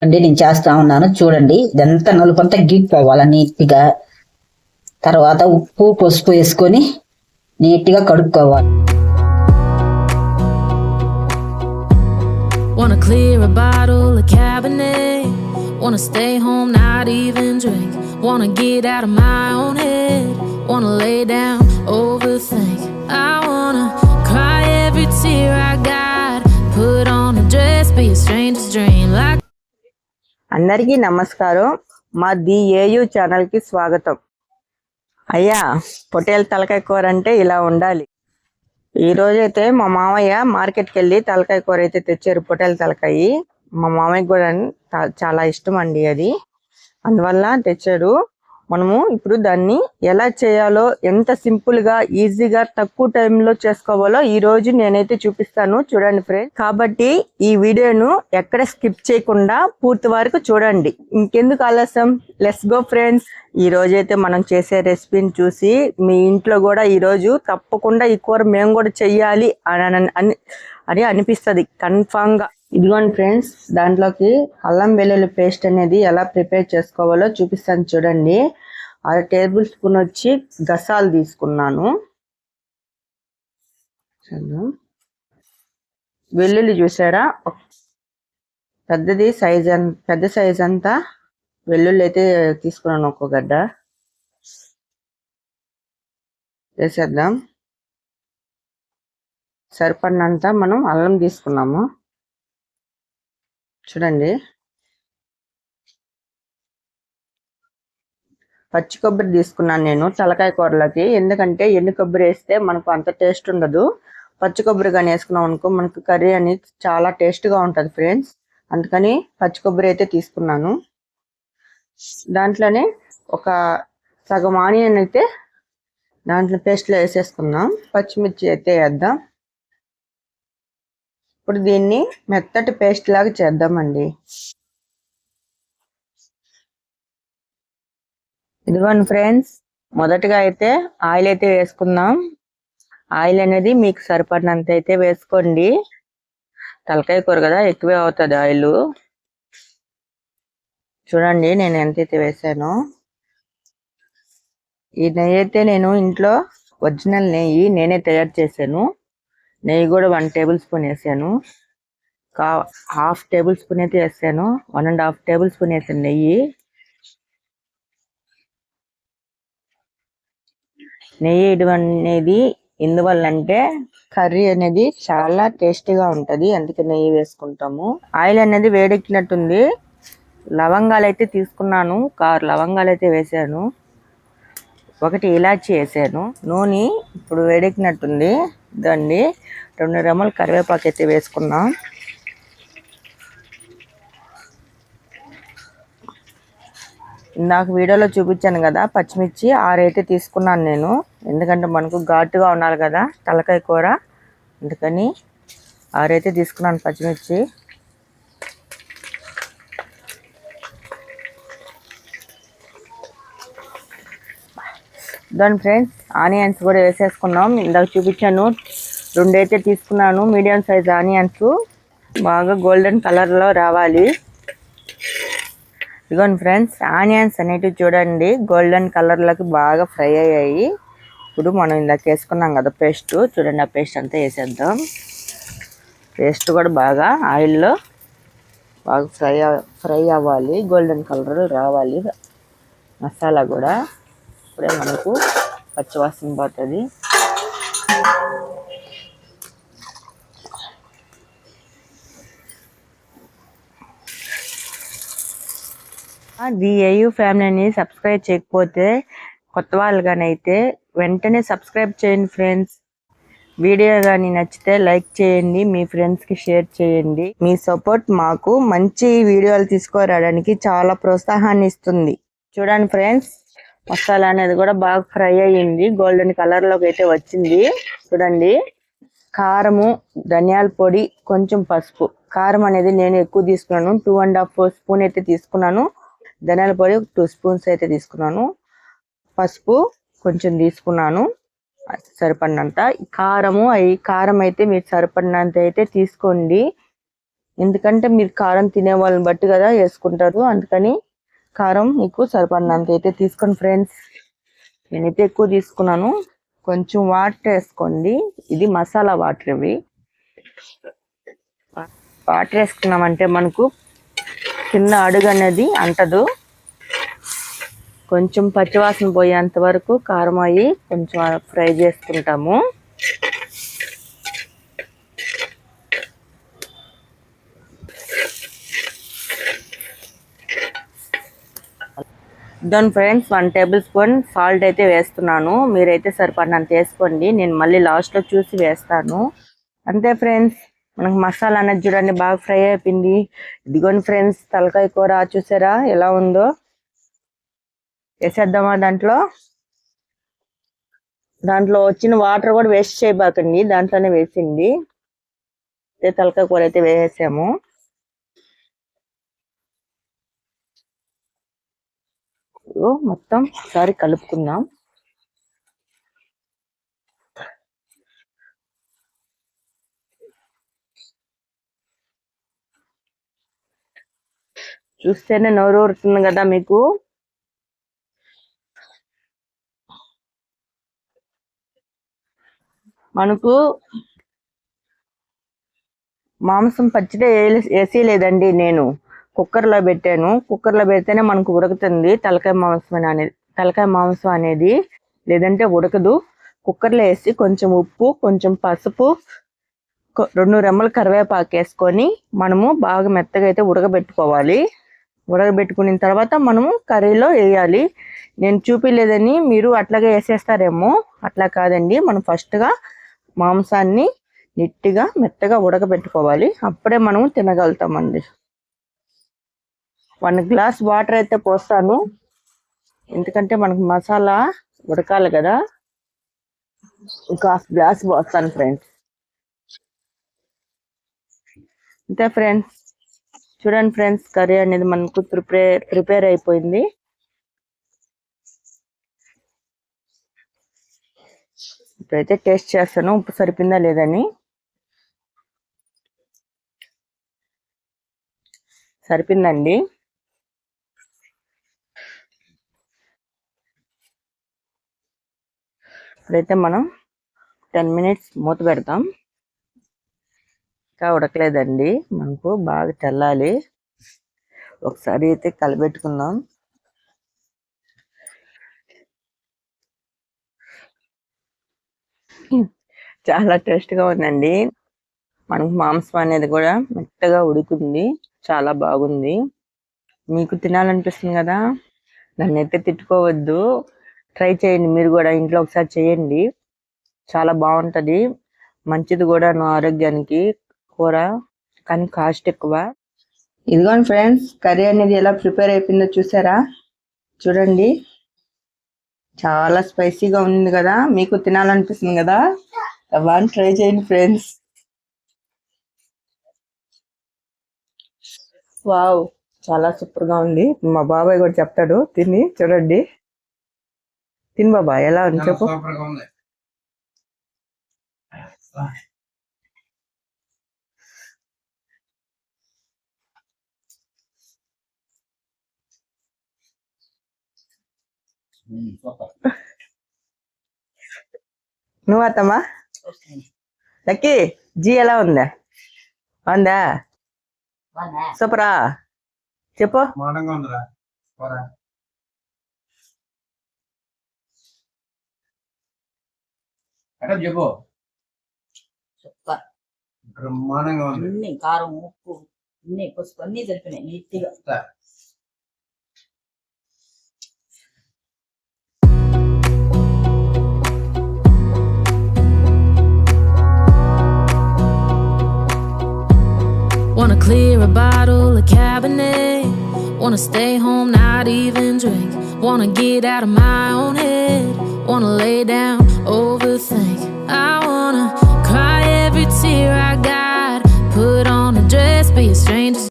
అండి నేను చేస్తా ఉన్నాను చూడండి. ఇదంతా నలుపంతా గీక్కోవాలి నీట్గా. తర్వాత ఉప్పు పసుపు వేసుకొని నీట్గా కడుక్కోవాలి. Wanna clear a bottle of Cabernet. Wanna stay home, not even drink. Wanna get out of my own head. Wanna lay down, overthink. I wanna cry every tear I got. Put on a dress, be a stranger's dream. Like అందరికీ నమస్కారం. మా DAU ఛానల్కి స్వాగతం. అయ్యా, పొట్టేల తలకాయ కూర అంటే ఇలా ఉండాలి. ఈరోజైతే మా మామయ్య మార్కెట్కి వెళ్ళి తలకాయ కూర అయితే తెచ్చారు. పొట్టేల తలకాయ మా మామయ్యకి కూడా చాలా ఇష్టం అండి అది, అందువల్ల తెచ్చాడు. మనము ఇప్పుడు దాన్ని ఎలా చేయాలో, ఎంత సింపుల్గా ఈజీగా తక్కువ టైంలో చేసుకోవాలో ఈ రోజు నేనైతే చూపిస్తాను. చూడండి ఫ్రెండ్స్, కాబట్టి ఈ వీడియోను ఎక్కడ స్కిప్ చేయకుండా పూర్తి వరకు చూడండి. ఇంకెందుకు ఆలస్యం, లెట్స్ గో ఫ్రెండ్స్. ఈ రోజైతే మనం చేసే రెసిపీని చూసి మీ ఇంట్లో కూడా ఈరోజు తప్పకుండా ఈ కూర మేము కూడా చెయ్యాలి అని అనిపిస్తుంది కన్ఫామ్గా. ఇదిగోండి ఫ్రెండ్స్, దాంట్లోకి అల్లం వెల్లుల్లి పేస్ట్ అనేది ఎలా ప్రిపేర్ చేసుకోవాలో చూపిస్తాను చూడండి. 1/2 టేబుల్ స్పూన్ వచ్చి గసాలు తీసుకున్నాను. వెల్లుల్లి చూసారా, పెద్ద సైజ్ అంతా వెల్లుల్లి అయితే తీసుకున్నాను. ఒక్కో గడ్డ వేసేద్దాం. సరిపడినంత మనం అల్లం తీసుకున్నాము చూడండి. పచ్చి కొబ్బరి తీసుకున్నాను నేను తలకాయ కూరలకి, ఎందుకంటే ఎండు కొబ్బరి వేస్తే మనకు అంత టేస్ట్ ఉండదు. పచ్చి కొబ్బరి కానీ వేసుకున్నాం అనుకో మనకు కర్రీ అనేది చాలా టేస్ట్గా ఉంటుంది ఫ్రెండ్స్. అందుకని పచ్చి కొబ్బరి అయితే తీసుకున్నాను. దాంట్లోనే ఒక సగం ఆనియన్ అయితే దాంట్లో పేస్ట్లో వేసేసుకున్నాం. పచ్చిమిర్చి అయితే వేద్దాం. ఇప్పుడు దీన్ని మెత్తటి పేస్ట్ లాగా చేద్దామండి. ఇదిగోండి ఫ్రెండ్స్, మొదటగా అయితే ఆయిల్ అయితే వేసుకుందాం. ఆయిల్ అనేది మీకు సరిపడినంత అయితే వేసుకోండి. తలకాయ కూర కదా, ఎక్కువే అవుతుంది ఆయిల్. చూడండి నేను ఎంతైతే వేసానో. ఈ నెయ్యి అయితే నేను ఇంట్లో ఒరిజినల్ నెయ్యి నేనే తయారు చేశాను. నెయ్యి కూడా 1 టేబుల్ స్పూన్ వేసాను. 1/2 టేబుల్ స్పూన్ అయితే వేసాను. 1.5 టేబుల్ స్పూన్ వేసాను నెయ్యి. నెయ్యి వేయడం అనేది ఎందువల్లంటే కర్రీ అనేది చాలా టేస్టీగా ఉంటుంది, అందుకే నెయ్యి వేసుకుంటాము. ఆయిల్ అనేది వేడెక్కినట్టుంది. లవంగాలు అయితే తీసుకున్నాను, 6 లవంగాలు అయితే వేసాను. 1 ఇలాచి వేసాను. నూనె ఇప్పుడు వేడెక్కినట్టుంది. దాన్ని 2 రెమ్మలు కరివేపాకు అయితే వేసుకున్నాం. ఇందాక వీడియోలో చూపించాను కదా, పచ్చిమిర్చి 6 అయితే తీసుకున్నాను నేను, ఎందుకంటే మనకు ఘాటుగా ఉండాలి కదా తలకాయ కూర, అందుకని 6 అయితే తీసుకున్నాను పచ్చిమిర్చి. దాని ఫ్రెండ్స్ ఆనియన్స్ కూడా వేసేసుకున్నాం. ఇందాక చూపించాను 2 అయితే తీసుకున్నాను, మీడియం సైజ్ ఆనియన్స్. బాగా గోల్డెన్ కలర్లో రావాలి. ఇదిగోండి ఫ్రెండ్స్, ఆనియన్స్ అనేటివి చూడండి గోల్డెన్ కలర్లోకి బాగా ఫ్రై అయ్యాయి. ఇప్పుడు మనం ఇందాక వేసుకున్నాం కదా పేస్ట్, చూడండి ఆ పేస్ట్ అంతా వేసేద్దాం. పేస్ట్ కూడా బాగా ఆయిల్లో బాగా ఫ్రై అవ్వాలి, గోల్డెన్ కలర్ రావాలి మసాలా కూడా. ఇప్పుడే మనకు పచ్చివాసన పోతుంది. DAU ఫ్యామిలీని సబ్స్క్రైబ్ చేయకపోతే కొత్త వాళ్ళగానైతే వెంటనే సబ్స్క్రైబ్ చేయండి ఫ్రెండ్స్. వీడియో కానీ నచ్చితే లైక్ చేయండి, మీ ఫ్రెండ్స్కి షేర్ చేయండి. మీ సపోర్ట్ మాకు మంచి వీడియోలు తీసుకురావడానికి చాలా ప్రోత్సాహాన్ని ఇస్తుంది. చూడండి ఫ్రెండ్స్, మసాలా అనేది కూడా బాగా ఫ్రై అయ్యింది, గోల్డెన్ కలర్లోకి అయితే వచ్చింది. చూడండి, కారము, ధనియాల పొడి, కొంచెం పసుపు. కారం అనేది నేను ఎక్కువ తీసుకున్నాను, 2.5 స్పూన్ అయితే తీసుకున్నాను. ధనియాల పొడి 2 స్పూన్స్ అయితే తీసుకున్నాను. పసుపు కొంచెం తీసుకున్నాను సరిపడినంత. కారం అయితే మీరు సరిపడినంత అయితే తీసుకోండి. ఎందుకంటే మీరు కారం తినే వాళ్ళని బట్టి కదా వేసుకుంటారు, అందుకని కారం మీకు సరిపడినంత అయితే తీసుకోండి ఫ్రెండ్స్. నేనైతే ఎక్కువ తీసుకున్నాను. కొంచెం వాటర్ వేసుకోండి, ఇది మసాలా వాటర్. ఇవి వాటర్ వేసుకున్నామంటే మనకు కింద అడుగు అనేది అంటదు. కొంచెం పచ్చివాసన పోయేంత వరకు కారం అయ్యి కొంచెం ఫ్రై చేసుకుంటాము. దాని ఫ్రెండ్స్ 1 టేబుల్ స్పూన్ సాల్ట్ అయితే వేస్తున్నాను. మీరైతే సరిపడినంత వేసుకోండి, నేను మళ్ళీ లాస్ట్లో చూసి వేస్తాను. అంతే ఫ్రెండ్స్, మనకు మసాలా అనేది చూడండి బాగా ఫ్రై అయిపోయింది. ఇదిగోండి ఫ్రెండ్స్, తలకాయ కూర చూసారా ఎలా ఉందో. వేసేద్దామా దాంట్లో వచ్చిన వాటర్ కూడా వేస్ట్ చేయబాకండి, దాంట్లోనే వేసింది. తలకాయ కూర అయితే వేసేసాము. మొత్తం ఒకసారి కలుపుకుందాం. చూస్తేనే నోరు ఊరుతుంది కదా మీకు. మనకు మాంసం పచ్చిదే వేసి లేదండి, నేను కుక్కర్లో పెట్టాను. కుక్కర్లో పెడితేనే మనకు ఉడుకుతుంది తలకాయ మాంసం అనేది, లేదంటే ఉడకదు. కుక్కర్లో వేసి కొంచెం ఉప్పు, కొంచెం పసుపు, 2 రెమ్మలు కరివేపాకు వేసుకొని మనము బాగా మెత్తగా అయితే ఉడకబెట్టుకోవాలి. ఉడకబెట్టుకున్న తర్వాత మనము కర్రీలో వేయాలి. నేను చూపిలేదని మీరు అట్లాగే వేసేస్తారేమో, అట్లా కాదండి. మనం ఫస్ట్గా మాంసాన్ని నీట్గా మెత్తగా ఉడకబెట్టుకోవాలి, అప్పుడే మనము తినగలుగుతామండి. 1 గ్లాస్ వాటర్ అయితే పోస్తాను, ఎందుకంటే మనకు మసాలా ఉడకాలి కదా. ఇంకా 1/2 గ్లాస్ పోస్తాను ఫ్రెండ్స్. అంతే ఫ్రెండ్స్, చూడండి ఫ్రెండ్స్, కర్రీ అనేది మనకు ప్రిపేర్ అయిపోయింది. ఇప్పుడైతే టేస్ట్ చేస్తాను ఉప్పు సరిపోయిందా లేదని. సరిపోయిందండి. ఇప్పుడైతే మనం 10 మినిట్స్ మూత పెడతాం. ఇంకా ఉడకలేదండి, మనకు బాగా తెల్లాలి. ఒకసారి అయితే కలిపెట్టుకుందాం. చాలా టేస్ట్గా ఉందండి. మనకు మాంసం అనేది కూడా మెత్తగా ఉడుకుంది, చాలా బాగుంది. మీకు తినాలనిపిస్తుంది కదా, నన్ను అయితే తిట్టుకోవద్దు. ట్రై చేయండి, మీరు కూడా ఇంట్లో ఒకసారి చేయండి, చాలా బాగుంటుంది. మంచిది కూడా నా ఆరోగ్యానికి కూర, కానీ కాస్ట్ ఎక్కువ. ఇదిగోండి ఫ్రెండ్స్, కర్రీ అనేది ఎలా ప్రిపేర్ అయిపోయిందో చూసారా. చూడండి, చాలా స్పైసీగా ఉంది కదా, మీకు తినాలనిపిస్తుంది కదా. అవన్నీ ట్రై చేయండి ఫ్రెండ్స్. వావ్, చాలా సూపర్గా ఉంది. మా బాబాయ్ కూడా చెప్తాడు, తిని చూడండి. తిని బాబాయ్, ఎలా ఉంది చెప్పు. నువ్వు అత్తమ్మా లక్కీ జీ ఎలా ఉందా? బాగుందా? సూపరా చెప్పు. చెప్పు. బ్రహ్మాండంగా ఉంది. అన్ని కారం, ఉప్పు, అన్ని పసుపు అన్ని తెలిపినాయి నీట్గా. Wanna clear a bottle of Cabernet. Wanna stay home, not even drink. Wanna get out of my own head. Wanna lay down, overthink. I wanna cry every tear I got. Put on a dress, be a stranger.